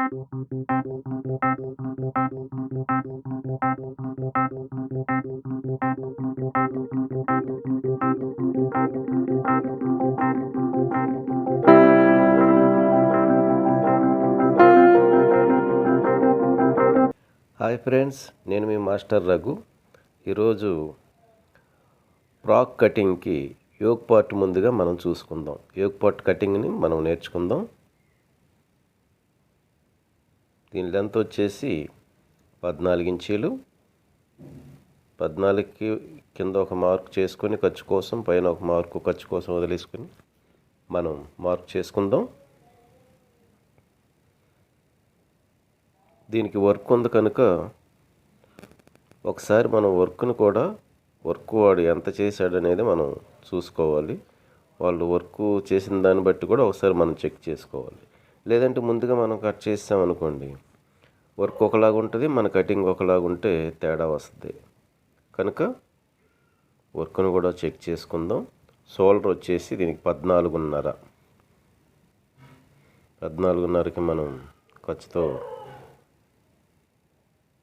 Hi friends, నేను మీ master Raghu. ఈరోజు frock కటింగ్కి yoke part ముందుగా మనం చూసుకుందాం. యోక్ పార్ట్ కటింగ్ని మనం నేర్చుకుందాం. దీని లెంత్ వచ్చేసి 14 ఇంచీలు. 14కి కింద ఒక మార్క్ చేసుకొని ఖర్చు కోసం, పైన ఒక మార్కు ఖర్చు కోసం వదిలేసుకొని మనం మార్క్ చేసుకుందాం. దీనికి వర్క్ ఉంది కనుక ఒకసారి మనం వర్క్ వాడు ఎంత చేశాడనేది మనం చూసుకోవాలి. వాళ్ళు వర్క్ చేసిన దాన్ని బట్టి కూడా ఒకసారి మనం చెక్ చేసుకోవాలి. లేదంటే ముందుగా మనం కట్ చేసామనుకోండి, వర్క్ ఒకలాగా ఉంటుంది, మన కటింగ్ ఒకలాగా ఉంటే తేడా వస్తుంది. కనుక వర్క్ను కూడా చెక్ చేసుకుందాం. షోల్డర్ వచ్చేసి దీనికి 14.5కి మనం ఖర్చుతో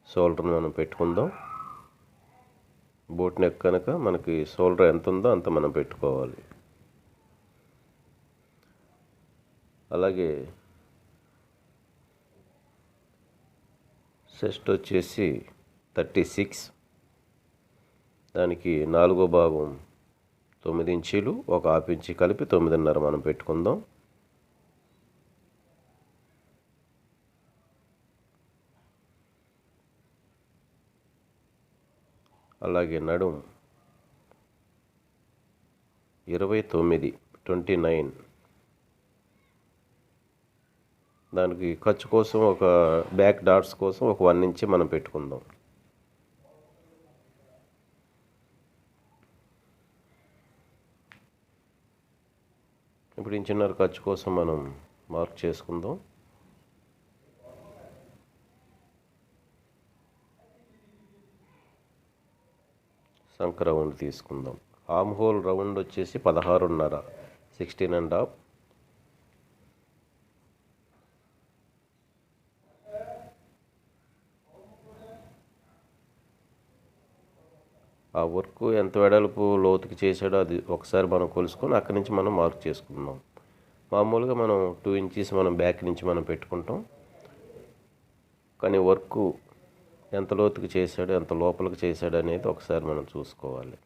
షోల్డర్ని మనం పెట్టుకుందాం. బోట్ నెక్ కనుక మనకి షోల్డర్ ఎంత ఉందో అంత మనం పెట్టుకోవాలి. అలాగే చెస్ట్ వచ్చేసి 36, దానికి 4వ భాగం 9 ఇంచీలు, ఒక హాఫ్ ఇంచి కలిపి 9.5 మనం పెట్టుకుందాం. అలాగే నడుం 29, దానికి ఖర్చు కోసం ఒక బ్యాక్ డాట్స్ కోసం ఒక 1 ఇంచ్ మనం పెట్టుకుందాం. ఇప్పుడు ఇంచున్నర ఖర్చు కోసం మనం మార్క్ చేసుకుందాం. సంక రౌండ్ తీసుకుందాం. ఆర్మ్ హోల్ రౌండ్ వచ్చేసి 16.5, 16.5. ఆ వర్క్ ఎంత వెడల్పు లోతుకి చేసాడో అది ఒకసారి మనం కొలుసుకొని అక్కడి నుంచి మనం మార్క్ చేసుకుందాం. మామూలుగా మనం 2 ఇంచెస్ మనం బ్యాక్ నుంచి మనం పెట్టుకుంటాం. కానీ వర్క్ ఎంత లోతుకి చేశాడు, ఎంత లోపలికి చేశాడు అనేది ఒకసారి మనం చూసుకోవాలి.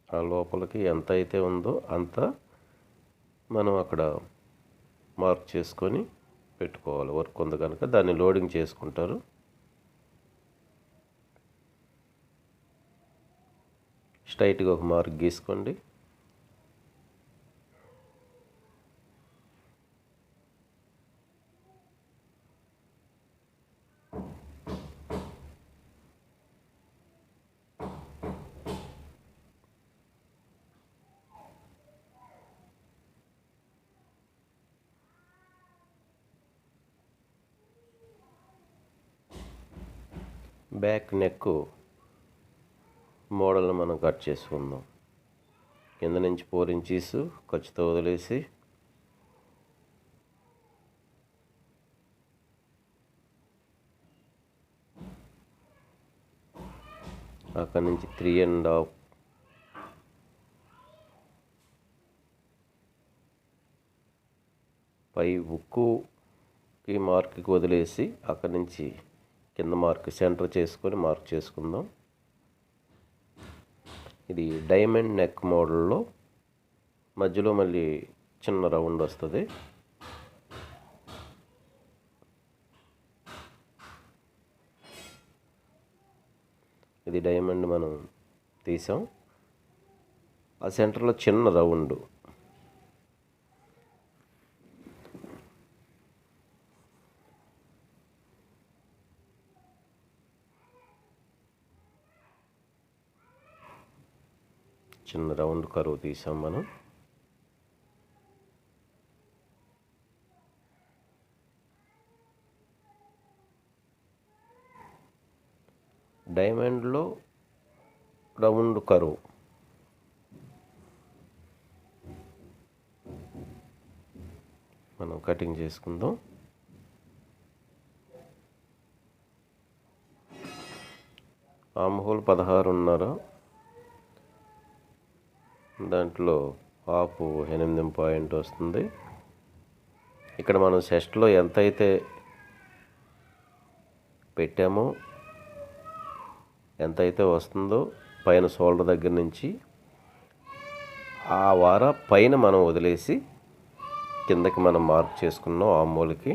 ఆ లోపలికి ఎంత అయితే ఉందో అంత మనం అక్కడ మార్క్ చేసుకొని పెట్టుకోవాలి. వర్క్ ఉంది కనుక దాన్ని లోడింగ్ చేసుకుంటారు. స్ట్రైట్గా ఒక మార్క్ గీసుకోండి. బ్యాక్ నెక్ మోడల్ని మనం కట్ చేసుకుందాం. కింద నుంచి 4 ఇంచీస్ ఖర్చుతో వదిలేసి అక్కడి నుంచి 3.5 పై ఉక్కుకి మార్క్కి వదిలేసి అక్కడి నుంచి కింద మార్క్ సెంటర్ చేసుకొని మార్క్ చేసుకుందాం. ఇది డైమండ్ నెక్ మోడల్లో మధ్యలో మళ్ళీ చిన్న రౌండ్ వస్తుంది. ఇది డైమండ్ మనం తీసాం. ఆ సెంటర్లో చిన్న రౌండ్, చిన్న రౌండ్ కరువు తీసాం మనం. డైమండ్లో రౌండ్ కరువు మనం కటింగ్ చేసుకుందాం. ఆర్మ్ హోల్ 16.5, దాంట్లో హాఫ్ 8 పాయింట్ వస్తుంది. ఇక్కడ మనం చెస్ట్లో ఎంత అయితే పెట్టామో, ఎంత అయితే వస్తుందో పైన షోల్డర్ దగ్గర నుంచి ఆ వార పైన మనం వదిలేసి కిందకి మనం మార్క్ చేసుకున్నాం ఆర్మ్ హోల్కి.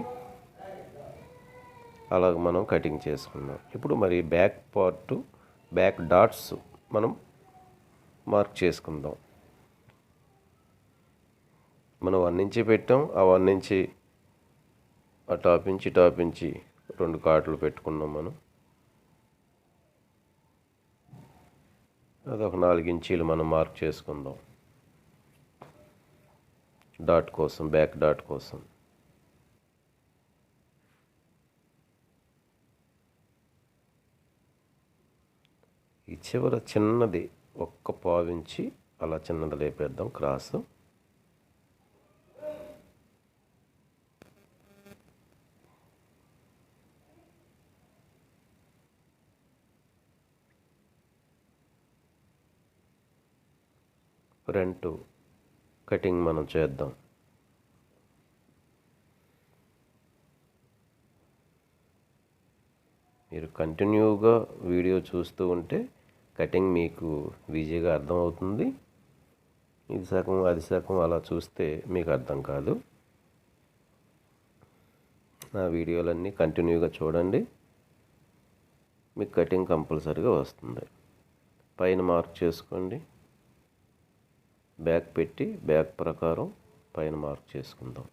అలాగ మనం కటింగ్ చేసుకున్నాం. ఇప్పుడు మరి బ్యాక్ పార్ట్, బ్యాక్ డాట్స్ మనం మార్క్ చేసుకుందాం. మనం 1 ఇంచి పెట్టాం. ఆ 1 ఇంచి ఆ టాప్ ఇంచి 2 కాట్లు పెట్టుకున్నాం మనం. అదొక 4 ఇంచీలు మనం మార్క్ చేసుకుందాం డాట్ కోసం, బ్యాక్ డాట్ కోసం. ఈ చివర చిన్నది ఒక్క పావించి అలా చిన్నది లేపేద్దాం క్రాసు. ఫ్రంట్ కటింగ్ మనం చేద్దాం. మీరు కంటిన్యూగా వీడియో చూస్తూ ఉంటే కటింగ్ మీకు ఈజీగా అర్థమవుతుంది. ఇది సగం అది సగం అలా చూస్తే మీకు అర్థం కాదు. నా వీడియోలన్నీ కంటిన్యూగా చూడండి, మీకు కటింగ్ కంపల్సరీగా వస్తుంది. పైన మార్క్ చేసుకోండి, బ్యాక్ పెట్టి బ్యాక్ ప్రకారం పైన మార్క్ చేసుకుందాం.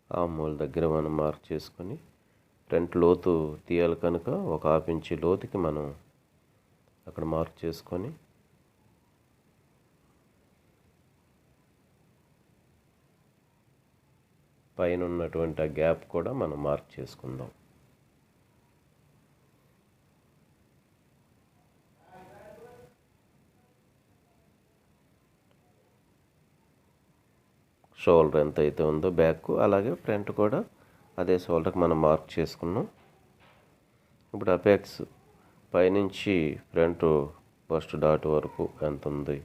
ఆర్మ్ హోల్ దగ్గర మనం మార్క్ చేసుకొని ఫ్రంట్ లోతు తీయాలి కనుక ఒక 1/2 ఇంచి లోతుకి మనం అక్కడ మార్క్ చేసుకొని పైన ఉన్నటువంటి ఆ గ్యాప్ కూడా మనం మార్క్ చేసుకుందాం. షోల్డర్ ఎంత అయితే ఉందో బ్యాక్, అలాగే ఫ్రంట్ కూడా అదే షోల్డర్కి మనం మార్క్ చేసుకున్నాం. ఇప్పుడు అపెక్స్ పైనుంచి ఫ్రంట్ ఫస్ట్ డాట్ వరకు ఎంత ఉంది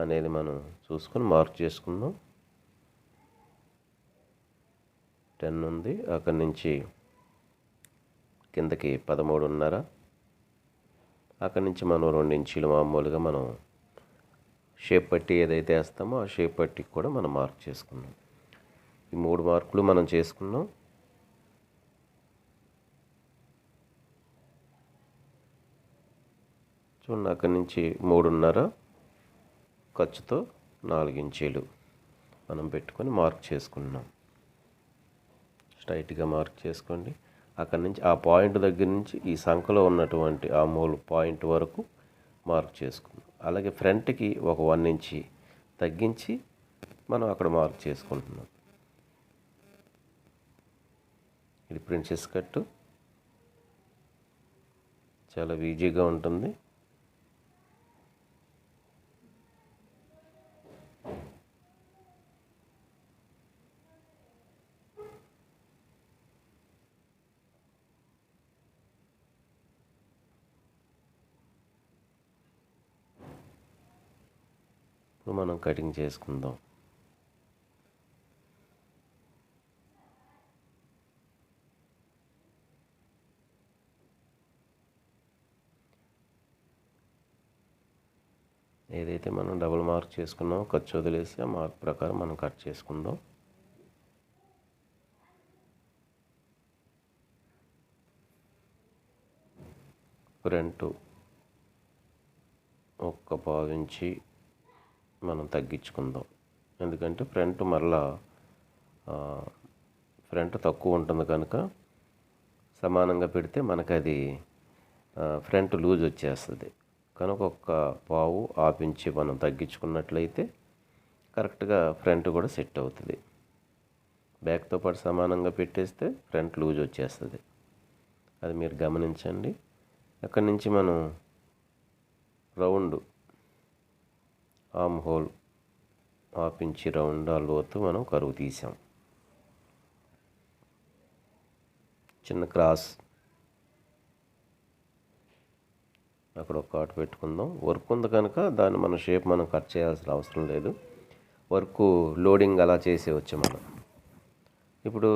అనేది మనం చూసుకొని మార్క్ చేసుకుందాం. 10 ఉంది. అక్కడి నుంచి కిందకి 13.5. అక్కడి నుంచి మనం 2 ఇంచీలు మామూలుగా మనం షేప్ పట్టి ఏదైతే వేస్తామో ఆ షేప్ పట్టికి కూడా మనం మార్క్ చేసుకున్నాం. ఈ 3 మార్కులు మనం చేసుకున్నాం. చూడండి, అక్కడి నుంచి 3.5 ఖర్చుతో 4 ఇంచీలు మనం పెట్టుకొని మార్క్ చేసుకున్నాం. స్ట్రైట్గా మార్క్ చేసుకోండి. అక్కడి నుంచి ఆ పాయింట్ దగ్గర నుంచి ఈ సంఖలో ఉన్నటువంటి ఆ మూల పాయింట్ వరకు మార్క్ చేసుకున్నాం. అలాగే ఫ్రంట్కి ఒక 1 ఇంచి తగ్గించి మనం అక్కడ మార్క్ చేసుకుంటున్నాం. ఇది ప్రిన్సెస్ కట్, చాలా ఈజీగా ఉంటుంది. ఇప్పుడు మనం కటింగ్ చేసుకుందాం. ఏదైతే మనం డబుల్ మార్క్ చేసుకున్నామో ఖర్చు వదిలేసి ఆ మార్క్ ప్రకారం మనం కట్ చేసుకుందాం. ఫ్రంట్ ఒక్క 1/2 ఇంచి మనం తగ్గించుకుందాం. ఎందుకంటే ఫ్రంట్ మరలా ఫ్రంట్ తక్కువ ఉంటుంది కనుక సమానంగా పెడితే మనకు అది ఫ్రంట్ లూజ్ వచ్చేస్తుంది. కనుక ఒక్క 1/2 ఇంచి మనం తగ్గించుకున్నట్లయితే కరెక్ట్గా ఫ్రంట్ కూడా సెట్ అవుతుంది. బ్యాక్తో పాటు సమానంగా పెట్టేస్తే ఫ్రంట్ లూజ్ వచ్చేస్తుంది. అది మీరు గమనించండి. అక్కడి నుంచి మనం round arm whole half inch round ఆ లోతు మనం కరువు తీసాం. చిన్న క్రాస్ అక్కడ ఒక కాటు పెట్టుకుందాం. వర్క్ ఉంది కనుక దాన్ని మన షేప్ మనం కట్ చేయాల్సిన అవసరం లేదు. వర్క్ లోడింగ్ అలా చేసేవచ్చు మనం. ఇప్పుడు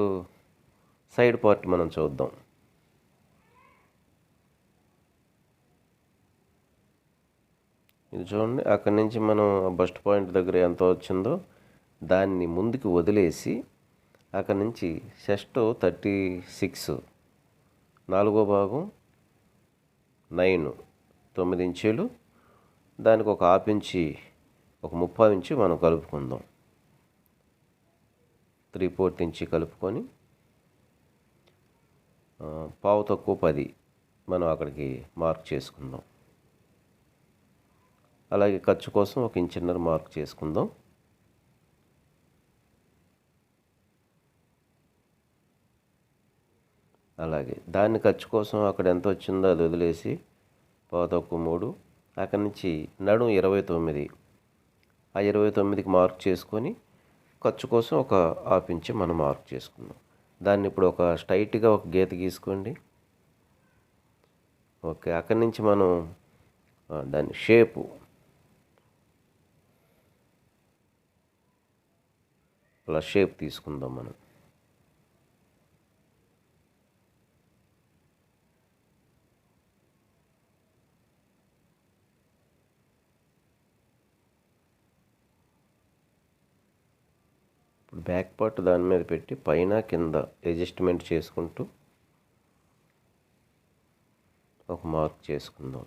సైడ్ పార్ట్ మనం చూద్దాం. ఇది చూడండి, అక్కడి నుంచి మనం బస్ట్ పాయింట్ దగ్గర ఎంత వచ్చిందో దాన్ని ముందుకు వదిలేసి అక్కడి నుంచి చెస్ట్ 36, 4వ భాగం 9 ఇంచీలు, దానికి ఒక హాఫ్ ఇంచి, ఒక 30 ఇంచు మనం కలుపుకుందాం. 3/4 ఇంచి కలుపుకొని పావు తక్కువ 10 మనం అక్కడికి మార్క్ చేసుకుందాం. అలాగే ఖర్చు కోసం 1 ఇంచున్నర మార్క్ చేసుకుందాం. అలాగే దాన్ని ఖర్చు కోసం అక్కడ ఎంత వచ్చిందో అది వదిలేసి పావు తక్కువ 3, అక్కడి నుంచి నడుం 29, ఆ 29కి మార్క్ చేసుకొని ఖర్చు కోసం ఒక హాఫ్ ఇంచ్ మనం మార్క్ చేసుకుందాం. దాన్ని ఇప్పుడు ఒక స్ట్రైట్గా ఒక గీత గీసుకోండి. ఓకే, అక్కడి నుంచి మనం దాన్ని షేపు అలా షేప్ తీసుకుందాం మనం. ఇప్పుడు బ్యాక్ పార్ట్ దాని మీద పెట్టి పైన కింద అడ్జస్ట్మెంట్ చేసుకుంటూ ఒక మార్క్ చేసుకుందాం.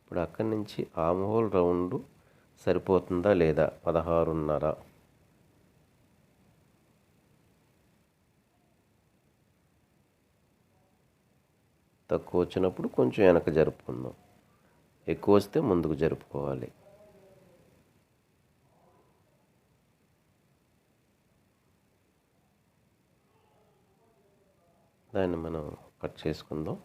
ఇప్పుడు అక్కడి నుంచి ఆర్మ్ హోల్ రౌండ్ సరిపోతుందా లేదా 16.5. తక్కువ వచ్చినప్పుడు కొంచెం వెనక జరుపుకుందాం, ఎక్కువ వస్తే ముందుకు జరుపుకోవాలి. దాన్ని మనం కట్ చేసుకుందాం.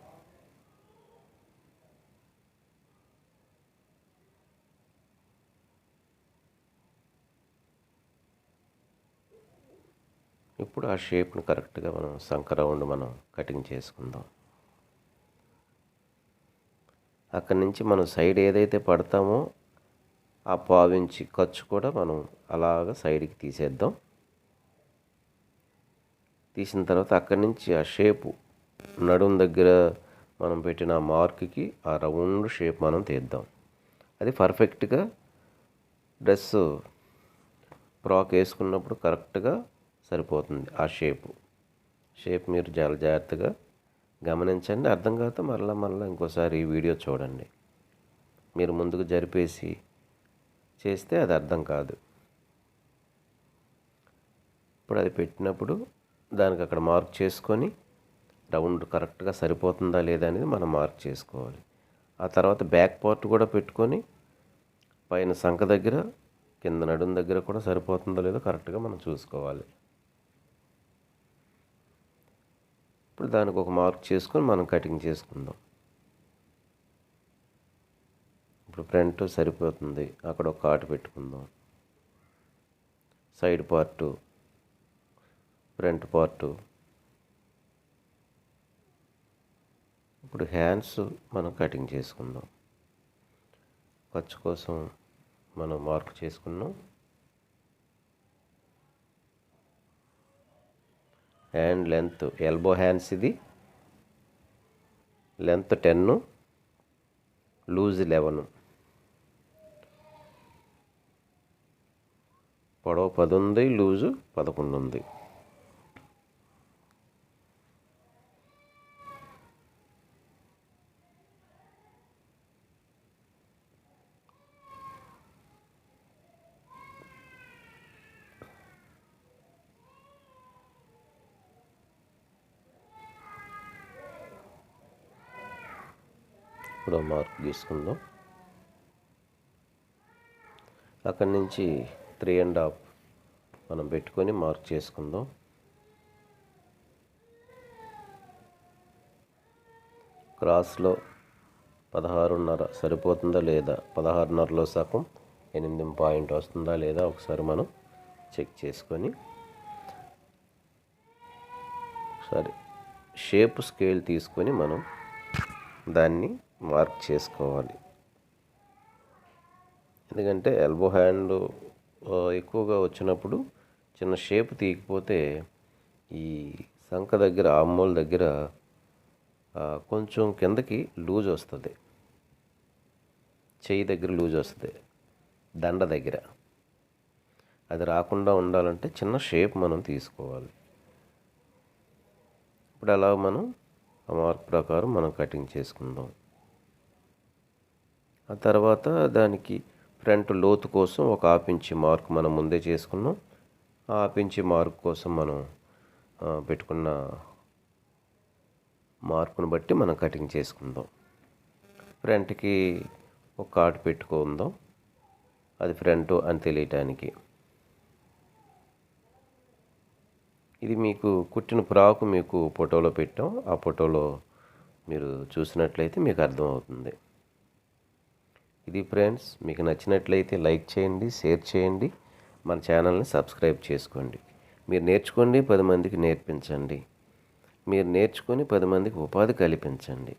ఇప్పుడు ఆ షేప్ను కరెక్ట్గా మనం సంక రౌండ్ మనం కటింగ్ చేసుకుందాం. అక్కడి నుంచి మనం సైడ్ ఏదైతే పడతామో ఆ పావించి ఖర్చు కూడా మనం అలాగ సైడ్కి తీసేద్దాం. తీసిన తర్వాత అక్కడి నుంచి ఆ షేపు నడుం దగ్గర మనం పెట్టిన మార్క్కి ఆ రౌండ్ షేప్ మనం తీద్దాం. అది పర్ఫెక్ట్గా డ్రెస్ ఫ్రాక్ వేసుకున్నప్పుడు కరెక్ట్గా సరిపోతుంది. ఆ షేప్ మీరు చాలా జాగ్రత్తగా గమనించండి. అర్థం కాకపోతే మళ్ళీ ఇంకోసారి ఈ వీడియో చూడండి. మీరు ముందుకు జరిపేసి చేస్తే అది అర్థం కాదు. ఇప్పుడు అది పెట్టినప్పుడు దానికి అక్కడ మార్క్ చేసుకొని రౌండ్ కరెక్ట్గా సరిపోతుందా లేదా అనేది మనం మార్క్ చేసుకోవాలి. ఆ తర్వాత బ్యాక్ పార్ట్ కూడా పెట్టుకొని పైన సంక దగ్గర కింద నడుం దగ్గర కూడా సరిపోతుందో లేదో కరెక్ట్గా మనం చూసుకోవాలి. ఇప్పుడు దానికి ఒక మార్క్ చేసుకొని మనం కటింగ్ చేసుకుందాం. ఇప్పుడు ఫ్రంట్ సరిపోతుంది, అక్కడ ఒక కాటు పెట్టుకుందాం. Side part, front part. ఇప్పుడు హ్యాండ్స్ మనం కటింగ్ చేసుకుందాం. ఖర్చు కోసం మనం మార్క్ చేసుకున్నాం. హ్యాండ్ లెంత్, ఎల్బో హ్యాండ్స్ ఇది లెంత్ 10, లూజ్ 11, పొడవు 10 ఉంది, లూజు 11 ఉంది. ఇప్పుడు మార్క్ గీసుకుందాం. అక్కడి నుంచి 3.5 మనం పెట్టుకొని మార్క్ చేసుకుందాం. క్రాస్లో 16.5 సరిపోతుందా లేదా, 16.5లో సగం 8 పాయింట్ వస్తుందా లేదా ఒకసారి మనం చెక్ చేసుకొని ఒకసారి షేప్ స్కేల్ తీసుకొని మనం దాన్ని మార్క్ చేసుకోవాలి. ఎందుకంటే ఎల్బో హ్యాండ్ ఎక్కువగా వచ్చినప్పుడు చిన్న షేప్ తీయకపోతే ఈ సంఖ దగ్గర ఆమ్మోల్ దగ్గర కొంచెం కిందకి లూజ్ వస్తుంది, చెయ్యి దగ్గర లూజ్ వస్తుంది, దండ దగ్గర. అది రాకుండా ఉండాలంటే చిన్న షేప్ మనం తీసుకోవాలి. ఇప్పుడు అలా మనం ఆ మార్క్ ప్రకారం మనం కటింగ్ చేసుకుందాం. ఆ తర్వాత దానికి ఫ్రంట్ లోతు కోసం ఒక 1/2 ఇంచ్ మార్క్ మనం ముందే చేసుకున్నాం. ఆ 1/2 ఇంచ్ మార్క్ కోసం మనం పెట్టుకున్న మార్కును బట్టి మనం కటింగ్ చేసుకుందాం. ఫ్రంట్కి ఒక కార్డ్ పెట్టుకుందాం, అది ఫ్రంట్ అని తెలియటానికి. ఇది మీకు కుట్టిన ఫ్రాకు మీకు ఫోటోలో పెట్టాం, ఆ ఫోటోలో మీరు చూసినట్లయితే మీకు అర్థమవుతుంది. ఇది ఫ్రెండ్స్, మీకు నచ్చినట్లయితే లైక్ చేయండి, షేర్ చేయండి, మన ఛానల్ని సబ్స్క్రైబ్ చేసుకోండి. మీరు నేర్చుకోండి, 10 మందికి నేర్పించండి. మీరు నేర్చుకొని 10 మందికి ఉపాధి కల్పించండి.